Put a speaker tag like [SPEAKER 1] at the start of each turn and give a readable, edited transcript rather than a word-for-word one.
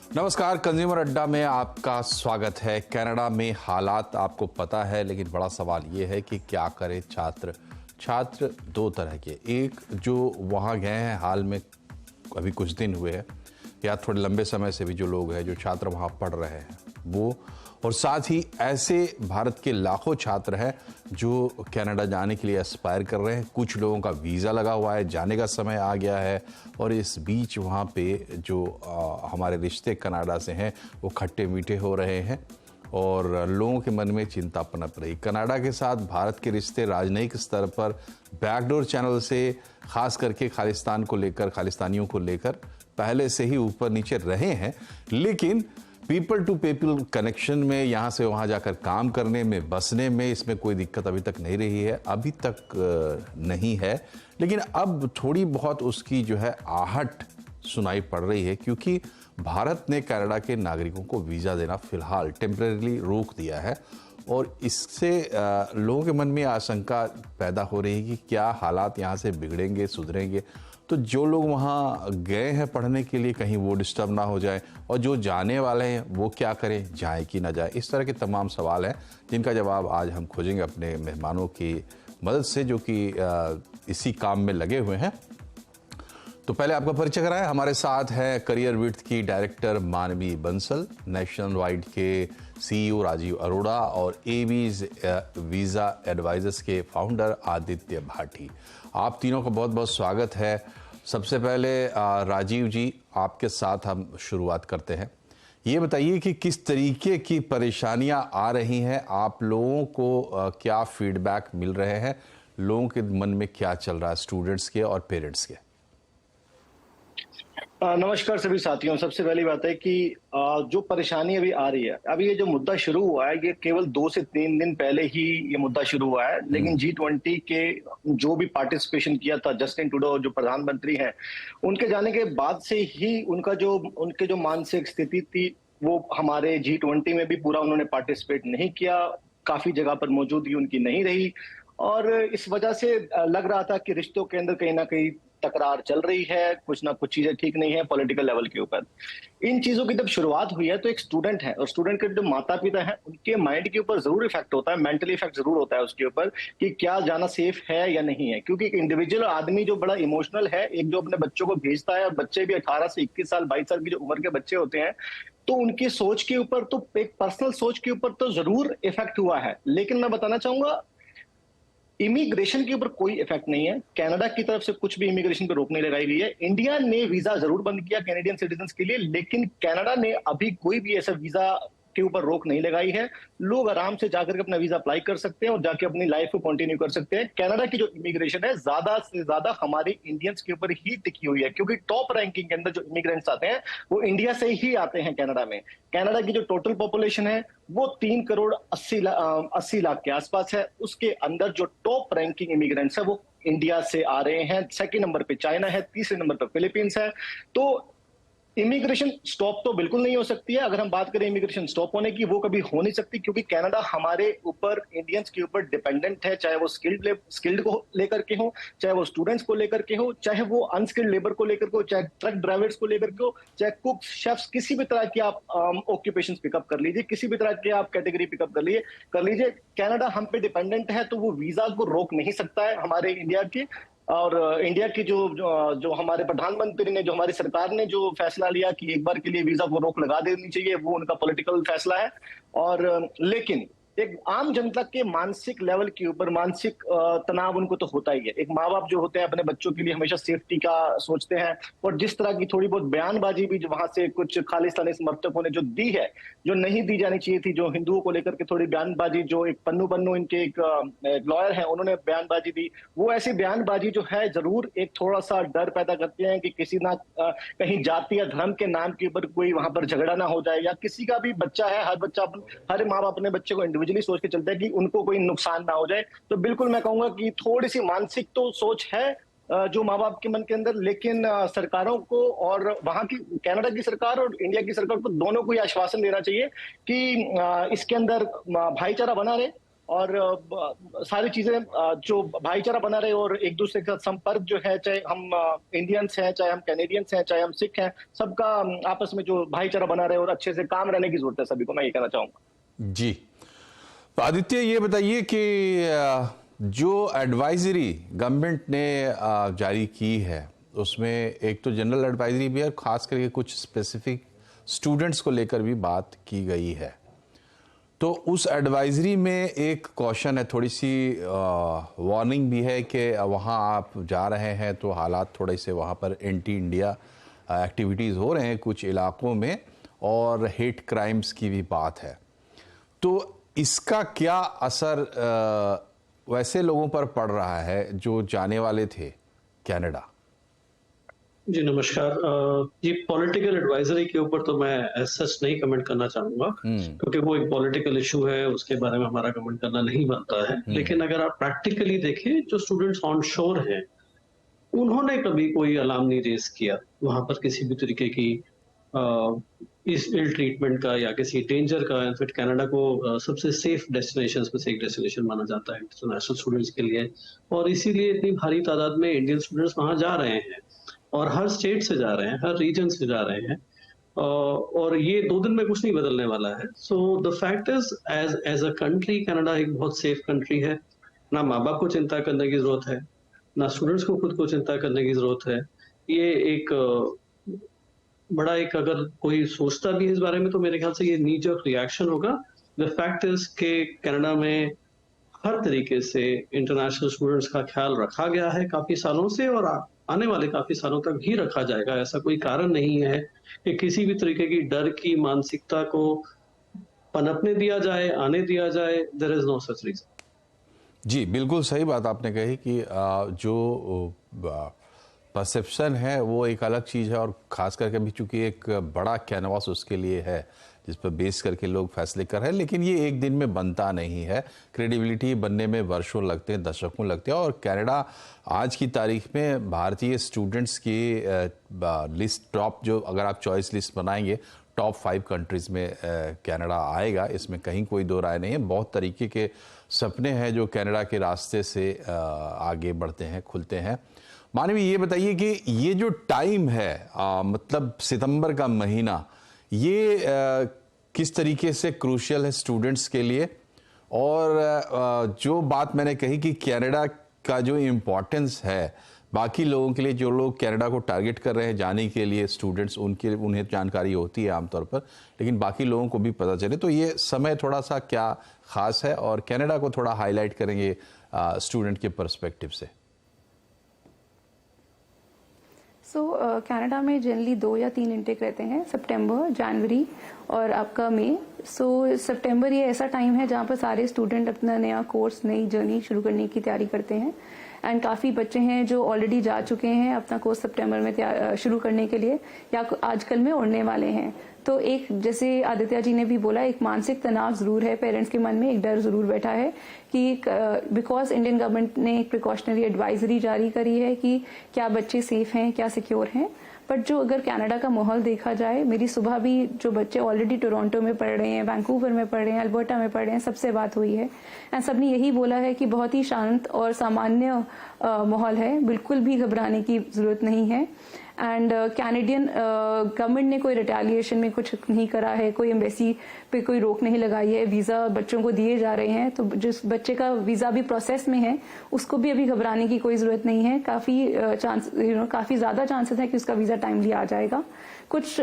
[SPEAKER 1] नमस्कार, कंज्यूमर अड्डा में आपका स्वागत है। कनाडा में हालात आपको पता है, लेकिन बड़ा सवाल ये है कि क्या करे छात्र। छात्र दो तरह के, एक जो वहाँ गए हैं हाल में, अभी कुछ दिन हुए हैं, या थोड़े लंबे समय से भी जो लोग हैं जो छात्र वहाँ पढ़ रहे हैं वो, और साथ ही ऐसे भारत के लाखों छात्र हैं जो कनाडा जाने के लिए एस्पायर कर रहे हैं। कुछ लोगों का वीज़ा लगा हुआ है, जाने का समय आ गया है, और इस बीच वहाँ पे जो हमारे रिश्ते कनाडा से हैं वो खट्टे मीठे हो रहे हैं और लोगों के मन में चिंता पनप रही। कनाडा के साथ भारत के रिश्ते राजनयिक स्तर पर बैकडोर चैनल से, खास करके खालिस्तान को लेकर, खालिस्तानियों को लेकर पहले से ही ऊपर नीचे रहे हैं, लेकिन पीपल टू पीपल कनेक्शन में, यहाँ से वहाँ जाकर काम करने में, बसने में, इसमें कोई दिक्कत अभी तक नहीं रही है, अभी तक नहीं है। लेकिन अब थोड़ी बहुत उसकी जो है आहट सुनाई पड़ रही है, क्योंकि भारत ने कनाडा के नागरिकों को वीज़ा देना फिलहाल टेम्परेरी रोक दिया है, और इससे लोगों के मन में आशंका पैदा हो रही है कि क्या हालात यहाँ से बिगड़ेंगे, सुधरेंगे। तो जो लोग वहाँ गए हैं पढ़ने के लिए, कहीं वो डिस्टर्ब ना हो जाए, और जो जाने वाले हैं वो क्या करें, जाए कि ना जाए। इस तरह के तमाम सवाल हैं जिनका जवाब आज हम खोजेंगे अपने मेहमानों की मदद से, जो कि इसी काम में लगे हुए हैं। तो पहले आपका परिचय कराएं। हमारे साथ है करियर विड्थ की डायरेक्टर मानवी बंसल, नेशनल वाइड के सीईओ राजीव अरोड़ा, और एवीज वीज़ा एडवाइजर्स के फाउंडर आदित्य भाटी। आप तीनों का बहुत बहुत स्वागत है। सबसे पहले राजीव जी, आपके साथ हम शुरुआत करते हैं। ये बताइए कि किस तरीके की परेशानियां आ रही हैं, आप लोगों को क्या फीडबैक मिल रहे हैं, लोगों के मन में क्या चल रहा है, स्टूडेंट्स के और पेरेंट्स के।
[SPEAKER 2] नमस्कार सभी साथियों। सबसे पहली बात है कि जो परेशानी अभी आ रही है, अभी ये जो मुद्दा शुरू हुआ है, ये केवल 2 से 3 दिन पहले ही ये मुद्दा शुरू हुआ है, लेकिन G20 के जो भी पार्टिसिपेशन किया था, जस्टिन ट्रूडो जो प्रधानमंत्री हैं, उनके जाने के बाद से ही उनके जो मानसिक स्थिति थी, वो हमारे G20 में भी पूरा उन्होंने पार्टिसिपेट नहीं किया। काफी जगह पर मौजूदगी उनकी नहीं रही, और इस वजह से लग रहा था कि रिश्तों के अंदर कहीं ना कहीं तकरार चल रही है, कुछ ना कुछ चीजें ठीक नहीं है पॉलिटिकल लेवल के ऊपर। इन चीजों की जब शुरुआत हुई है, तो एक स्टूडेंट है और स्टूडेंट के जो माता पिता हैं, उनके माइंड के ऊपर जरूर इफेक्ट होता है, मेंटली इफेक्ट जरूर होता है उसके ऊपर कि क्या जाना सेफ है या नहीं है। क्योंकि एक इंडिविजुअल आदमी जो बड़ा इमोशनल है, एक जो अपने बच्चों को भेजता है, और बच्चे भी 18 से 21 साल 22 साल की जो उम्र के बच्चे होते हैं, तो उनकी सोच के ऊपर, तो एक पर्सनल सोच के ऊपर तो जरूर इफेक्ट हुआ है। लेकिन मैं बताना चाहूंगा, इमिग्रेशन के ऊपर कोई इफेक्ट नहीं है। कनाडा की तरफ से कुछ भी इमिग्रेशन पे रोक नहीं लगाई गई है। इंडिया ने वीजा जरूर बंद किया कैनेडियन सिटीजन्स के लिए, लेकिन कनाडा ने अभी कोई भी ऐसा वीजा के ऊपर रोक नहीं लगाई है। लोग आराम से जाकर के अपना वीजा अप्लाई कर सकते हैं और जाके अपनी लाइफ को कंटिन्यू कर सकते हैं। कनाडा की जो इमिग्रेशन है, ज्यादा से ज्यादा हमारे इंडियंस के ऊपर ही टिकी हुई है, क्योंकि टॉप रैंकिंग के अंदर जो इमिग्रेंट्स आते हैं वो इंडिया से ही आते हैं कनाडा में। कनाडा की जो टोटल पॉपुलेशन है वो 3 करोड़ 80 लाख के आसपास है। उसके अंदर जो टॉप रैंकिंग इमिग्रेंट्स है वो इंडिया से आ रहे हैं। सेकंड नंबर पे चाइना है, तीसरे नंबर पे फिलीपींस है। तो इमिग्रेशन स्टॉप तो बिल्कुल नहीं हो सकती है। अगर हम बात करें इमिग्रेशन स्टॉप होने की, वो कभी हो नहीं सकती, क्योंकि कनाडा हमारे ऊपर, इंडियंस के ऊपर डिपेंडेंट है। चाहे वो स्किल्ड को लेकर के हो, चाहे वो स्टूडेंट्स को लेकर के हो, चाहे वो अनस्किल्ड लेबर को लेकर के हो, चाहे ट्रक ड्राइवर्स को लेकर के हो, चाहे कुक, शेफ्स, किसी भी तरह की आप ऑक्यूपेशन पिकअप कर लीजिए, किसी भी तरह की आप कैटेगरी पिकअप कर लीजिए। कनाडा हम पे डिपेंडेंट है, तो वो वीजा को रोक नहीं सकता है हमारे इंडिया के। और इंडिया की जो हमारे प्रधानमंत्री ने, जो हमारी सरकार ने जो फैसला लिया कि एक बार के लिए वीजा को रोक लगा देनी चाहिए, वो उनका पॉलिटिकल फैसला है। और लेकिन एक आम जनता के मानसिक लेवल के ऊपर मानसिक तनाव उनको तो होता ही है। एक माँ बाप जो होते हैं अपने बच्चों के लिए हमेशा सेफ्टी का सोचते हैं, और जिस तरह की थोड़ी बहुत बयानबाजी भी जो वहां से कुछ खालिस्तानी समर्थकों ने जो दी है, जो नहीं दी जानी चाहिए थी, जो हिंदुओं को लेकर के थोड़ी बयानबाजी, जो एक पन्नू पन्नू इनके एक लॉयर है, उन्होंने बयानबाजी दी, वो ऐसी बयानबाजी जो है जरूर एक थोड़ा सा डर पैदा करते हैं कि किसी ना कहीं जाति या धर्म के नाम के ऊपर कोई वहां पर झगड़ा ना हो जाए, या किसी का भी बच्चा है, हर माँ बाप अपने बच्चे को इंडिविजुअली सोच के चलते हैं कि उनको कोई नुकसान ना हो जाए। तो बिल्कुल मैं कहूंगा कि थोड़ी सी मानसिक तो सोच है जो माँ बाप के मन के अंदर, लेकिन सरकारों को, और वहां की कनाडा की सरकार और इंडिया की सरकार को, दोनों को ये आश्वासन देना चाहिए कि इसके अंदर भाईचारा बना रहे, और सारी चीजें जो भाईचारा बना रहे और एक दूसरे का संपर्क जो है, चाहे हम इंडियंस हैं, चाहे हम कैनेडियंस हैं, चाहे हम सिख हैं, सबका आपस में जो भाईचारा बना रहे और अच्छे से काम रहने की जरूरत है सभी को, मैं ये कहना चाहूंगा।
[SPEAKER 1] जी, तो आदित्य ये बताइए कि जो एडवाइजरी गवर्नमेंट ने जारी की है उसमें एक तो जनरल एडवाइजरी भी है, खास करके कुछ स्पेसिफिक स्टूडेंट्स को लेकर भी बात की गई है। तो उस एडवाइजरी में एक क्वेश्चन है, थोड़ी सी वार्निंग भी है कि वहाँ आप जा रहे हैं तो हालात थोड़े से वहाँ पर एंटी इंडिया एक्टिविटीज़ हो रहे हैं कुछ इलाकों में और हेट क्राइम्स की भी बात है। तो इसका क्या असर वैसे लोगों पर पड़ रहा है जो जाने वाले थे कनाडा?
[SPEAKER 3] जी नमस्कार। ये पॉलिटिकल एडवाइजरी के ऊपर तो मैं एज सच नहीं कमेंट करना चाहूंगा, क्योंकि वो एक पॉलिटिकल इशू है, उसके बारे में हमारा कमेंट करना नहीं बनता है। लेकिन अगर आप प्रैक्टिकली देखें, जो स्टूडेंट्स ऑन शोर हैं उन्होंने कभी कोई अलार्म नहीं रेज किया वहां पर किसी भी तरीके की इस इल ट्रीटमेंट का या किसी डेंजर का। इनफैक्ट कनाडा को सबसे सेफ डेस्टिनेशंस में से एक डेस्टिनेशन माना जाता है इंटरनेशनल स्टूडेंट्स के लिए, और इसीलिए इतनी भारी तादाद में इंडियन स्टूडेंट्स वहां जा रहे हैं और हर स्टेट से जा रहे हैं, हर रीजन से जा रहे हैं, और ये 2 दिन में कुछ नहीं बदलने वाला है। So the fact is as a country Canada एक बहुत सेफ कंट्री है। ना माँ बाप को चिंता करने की जरूरत है, ना स्टूडेंट्स को खुद को चिंता करने की जरूरत है। ये एक बड़ा एक, अगर कोई सोचता भी है इस बारे में तो मेरे ख्याल से ये नी जर्क रिएक्शन होगा। द फैक्ट इज के कनाडा में हर तरीके से इंटरनेशनल स्टूडेंट्स का ख्याल रखा गया है काफी सालों से, और आने वाले काफी सालों तक भी रखा जाएगा। ऐसा कोई कारण नहीं है कि किसी भी तरीके की डर की मानसिकता को पनपने दिया जाए, आने दिया जाए। There is no such reason.
[SPEAKER 1] जी बिल्कुल सही बात आपने कही कि जो परसेप्शन है वो एक अलग चीज़ है, और ख़ास करके भी चूँकि एक बड़ा कैनवास उसके लिए है जिस पर बेस करके लोग फैसले कर रहे हैं, लेकिन ये एक दिन में बनता नहीं है। क्रेडिबिलिटी बनने में वर्षों लगते हैं, दशकों लगते हैं। और कनाडा आज की तारीख में भारतीय स्टूडेंट्स की लिस्ट टॉप, जो अगर आप चॉइस लिस्ट बनाएंगे, टॉप 5 कंट्रीज़ में कनाडा आएगा, इसमें कहीं कोई दो राय नहीं है। बहुत तरीके के सपने हैं जो कनाडा के रास्ते से आगे बढ़ते हैं, खुलते हैं। मानवी ये बताइए कि ये जो टाइम है, मतलब सितंबर का महीना, ये किस तरीके से क्रूशियल है स्टूडेंट्स के लिए? और जो बात मैंने कही कि कनाडा का जो इम्पोर्टेंस है बाकी लोगों के लिए, जो लोग कनाडा को टारगेट कर रहे हैं जाने के लिए स्टूडेंट्स, उन्हें जानकारी होती है आमतौर पर, लेकिन बाकी लोगों को भी पता चले, तो ये समय थोड़ा सा क्या ख़ास है और कनाडा को थोड़ा हाईलाइट करेंगे स्टूडेंट के पर्सपेक्टिव से।
[SPEAKER 4] कनाडा में जनरली 2 या 3 इंटेक रहते हैं, सितंबर, जनवरी और आपका मई। सितंबर ये ऐसा टाइम है जहाँ पर सारे स्टूडेंट अपना नया कोर्स, नई जर्नी शुरू करने की तैयारी करते हैं। एंड काफ़ी बच्चे हैं जो ऑलरेडी जा चुके हैं अपना कोर्स सितंबर में शुरू करने के लिए, या आजकल में उड़ने वाले हैं। तो एक, जैसे आदित्य जी ने भी बोला, एक मानसिक तनाव जरूर है, पेरेंट्स के मन में एक डर जरूर बैठा है कि बिकॉज इंडियन गवर्नमेंट ने एक प्रिकॉशनरी एडवाइजरी जारी करी है कि क्या बच्चे सेफ हैं, क्या सिक्योर हैं। बट जो अगर कनाडा का माहौल देखा जाए, मेरी सुबह भी जो बच्चे ऑलरेडी टोरंटो में पढ़ रहे हैं, वैंकूवर में पढ़ रहे हैं, अल्बर्टा में पढ़ रहे हैं, सबसे बात हुई है एंड सबने यही बोला है कि बहुत ही शांत और सामान्य माहौल है, बिल्कुल भी घबराने की जरूरत नहीं है। एंड कैनेडियन गवर्नमेंट ने कोई रिटेलिएशन में कुछ नहीं करा है, कोई एम्बेसी पे कोई रोक नहीं लगाई है, वीज़ा बच्चों को दिए जा रहे हैं। तो जिस बच्चे का वीज़ा भी प्रोसेस में है उसको भी अभी घबराने की कोई ज़रूरत नहीं है। काफ़ी ज़्यादा चांसेस है कि उसका वीज़ा टाइमली आ जाएगा। कुछ